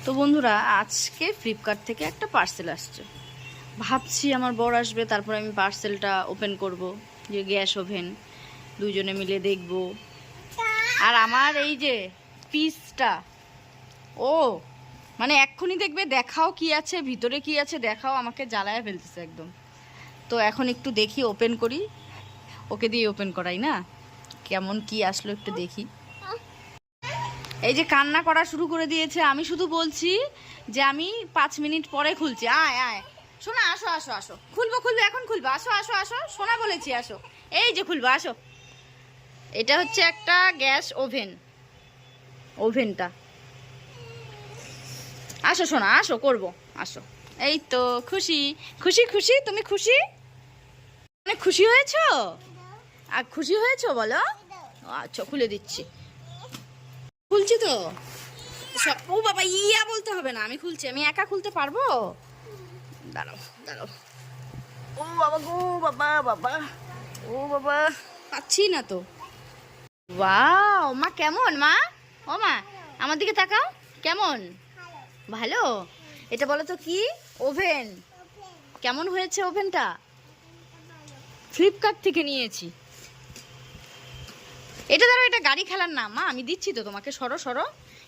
তো বন্ধুরা, আজকে ফ্লিপকার্ট থেকে একটা পার্সেল আসছে। ভাবছি আমার বর আসবে, তারপর আমি পার্সেলটা ওপেন করব, যে গ্যাস ওভেন দুজনে মিলে দেখব। আর আমার এই যে পিসটা, ও মানে এক্ষুনি দেখবে, দেখাও কি আছে ভিতরে, কি আছে দেখাও, আমাকে জ্বালায় ফেলতেছে একদম। তো এখন একটু দেখি, ওপেন করি, ওকে দিয়ে ওপেন করাই না, কেমন কি আসলো একটু দেখি। এই যে কান্না করা শুরু করে দিয়েছে। আমি শুধু বলছি যে আমি 5 মিনিট পরে খুলছি। আয় আয় শোনা, আসো আসো আসো, খুলবো খুলবো, এখন খুলবো, আসো আসো আসো শোনা, বলেছি আসো, এই যে খুলবো, আসো। এটা হচ্ছে একটা গ্যাস ওভেন, ওভেনটা। আসো শোনা, আসো করবো, আসো। এই তো খুশি খুশি খুশি, তুমি খুশি? অনেক খুশি হয়েছো? আর খুশি হয়েছো বলো? আচ্ছা খুলে দিচ্ছি, খুলছি তো। ও বাবা, ইয়া বলতে হবে না, আমি খুলছি, আমি একা খুলতে পারবো। দাঁড়াও দাঁড়াও, ও বাবা গো, বাবা বাবা, ও বাবা, পাচ্ছি না তো। ওয়াও মা, কেমন মা? ও মা, আমার দিকে তাকাও, কেমন? ভালো। এটা বলো তো কি? ওভেন। কেমন হয়েছে ওভেনটা? ফ্লিপকার্ট থেকে নিয়েছি। এটা ধরো, এটা গাড়ি খেলার না মা, আমি দিচ্ছি তো তোমাকে, সরো সরো,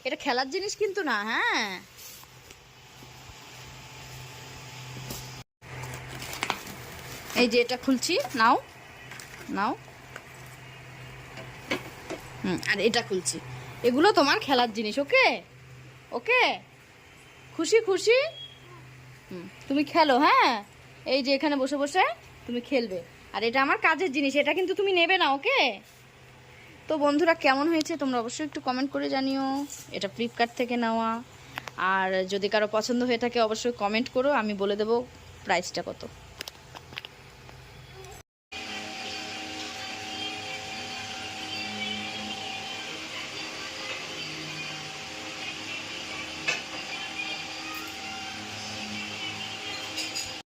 এটা খেলার জিনিস কিন্তু না। হ্যাঁ, এই যে এটা খুলছি, নাও নাও। আর এটা খুলছি, এগুলো তোমার খেলার জিনিস। ওকে ওকে, খুশি খুশি। তুমি খেলো, হ্যাঁ, এই যে এখানে বসে বসে তুমি খেলবে। আর এটা আমার কাজের জিনিস, এটা কিন্তু তুমি নেবে না। ওকে। তো বন্ধুরা, কেমন হয়েছে তোমরা অবশ্যই একটু কমেন্ট করে জানিও। এটা ফ্লিপকার্ট থেকে নেওয়া। আর যদি কারো পছন্দ হয়ে থাকে অবশ্যই কমেন্ট করো, আমি বলে দেবো প্রাইসটা কত।